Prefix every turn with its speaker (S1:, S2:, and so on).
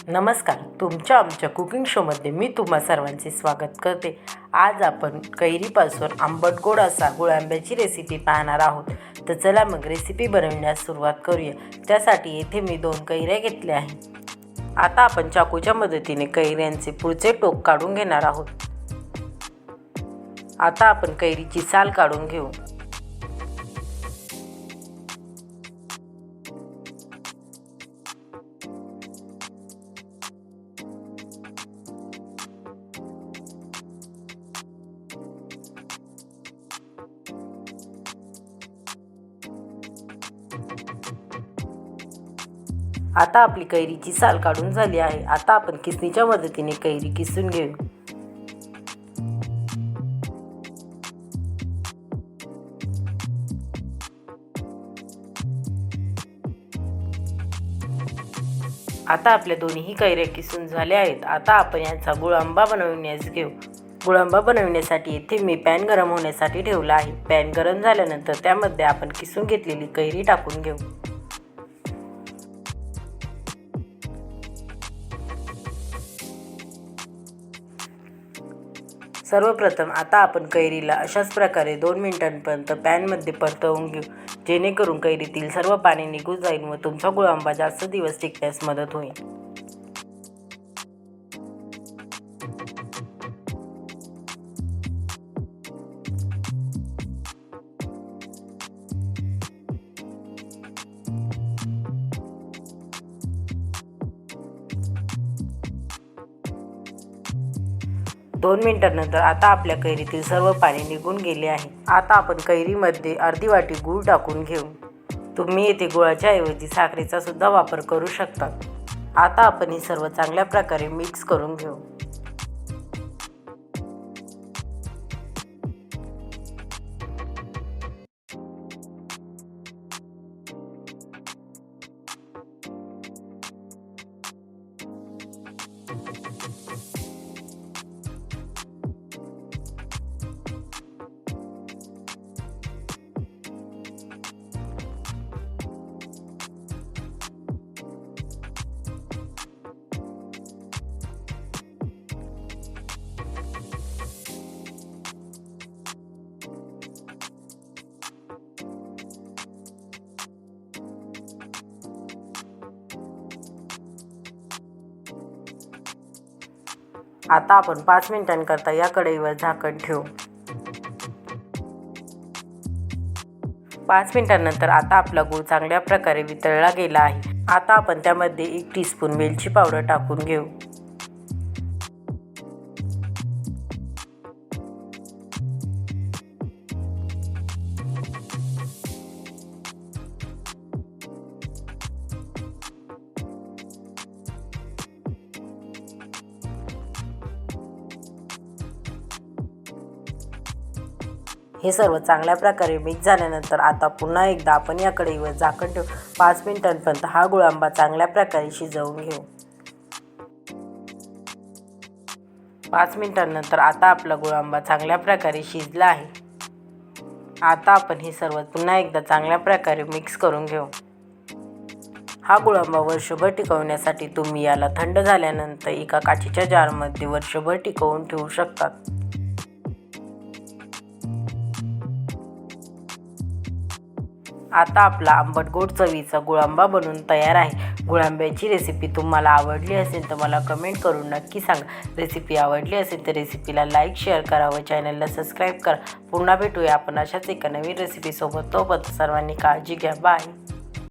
S1: नमस्कार, तुमच्या आमच्या कुकिंग शोमध्ये मी तुम्हा सर्वांचे स्वागत करते। आज आपण कैरीपासून आंबट गोड असा गुळ आंब्याची रेसिपी पाहणार आहोत। तर चला मग रेसिपी बनवण्यास सुरुवात करूया। त्यासाठी येथे मी 2 कैऱ्या घेतल्या आहेत। आता आपण चाकूच्या मदतीने कैऱ्यांचे पुढचे टोक काढून घेणार आहोत। आता आपण कैरीची साल काढून घेऊ। आता आपली कैरीची साल काढून झाली आहे। आता आपण किसणीच्या मदतीने कैरी किसून घेऊ। आता आपल्या दोन्ही कैऱ्या किसून झाल्या आहेत। आता आपण यांचा गुळ आंबा बनवण्यास घेऊ। गुळ आंबा बनवण्यासाठी येथे मी पॅन गरम होण्यासाठी ठेवला आहे। पॅन गरम झाल्यानंतर त्यामध्ये आपण किसून घेतलेली कैरी टाकून घेऊ। सर्वप्रथम आता आपण कैरीला अशाच प्रकारे 2 मिनिटांपर्यंत पॅनमध्ये परतवून घेऊ, जेणेकरून कैरीतील सर्व पाणी निघून जाईल व तुमचा गुळ आंबा जास्त दिवस टिकण्यास मदत होईल। दोन मिनिटांनंतर आता आपल्या कैरीतील सर्व पाणी निघून गेले आहे। आता आपण कैरीमध्ये अर्धी वाटी गूळ टाकून घेऊ। तुम्ही येथे गुळाच्या ऐवजी साखरेचा सुद्धा वापर करू शकता। आता आपण हे सर्व चांगल्या प्रकारे मिक्स करून घेऊ। आता आपण 5 मिनिटांकरता या कढईवर झाकण ठेवू। 5 मिनिटांनंतर आता आपला गूळ चांगल्या प्रकारे वितळला गेला आहे। आता आपण त्यामध्ये 1 टीस्पून वेलची पावडर टाकून घेऊ। हे सर्व चांगल्या प्रकारे मिक्स झाल्यानंतर आता पुन्हा एकदा आपण या कढईवर झाकण ठेवून 5 मिनिटांपर्यंत हा गुळ आंबा चांगल्या प्रकारे शिजवून घेऊ। 5 मिनिटांनंतर आता आपला गुळ आंबा चांगल्या प्रकारे शिजला आहे। आता आपण हे सर्व पुन्हा एकदा चांगल्या प्रकारे मिक्स करून घेऊ। हा गुळ आंबा वर्षभर टिकवण्यासाठी तुम्ही याला थंड झाल्यानंतर एका काचेच्या जारमध्ये वर्षभर टिकवून ठेवू शकता। आता आपला आंबट गोड चवीचा गुळ आंबा बनून तयार आहे। गुळ आंब्याची रेसिपी तुम्हाला आवडली असेल तर मला कमेंट करून नक्की सांगा। रेसिपी आवडली असेल तर रेसिपीला लाईक शेअर करा व चॅनलला सबस्क्राईब करा। पुन्हा भेटूया आपण अशाच एका नवीन रेसिपीसोबत। तोपर्यंत सर्वांनी काळजी घ्या। बाय।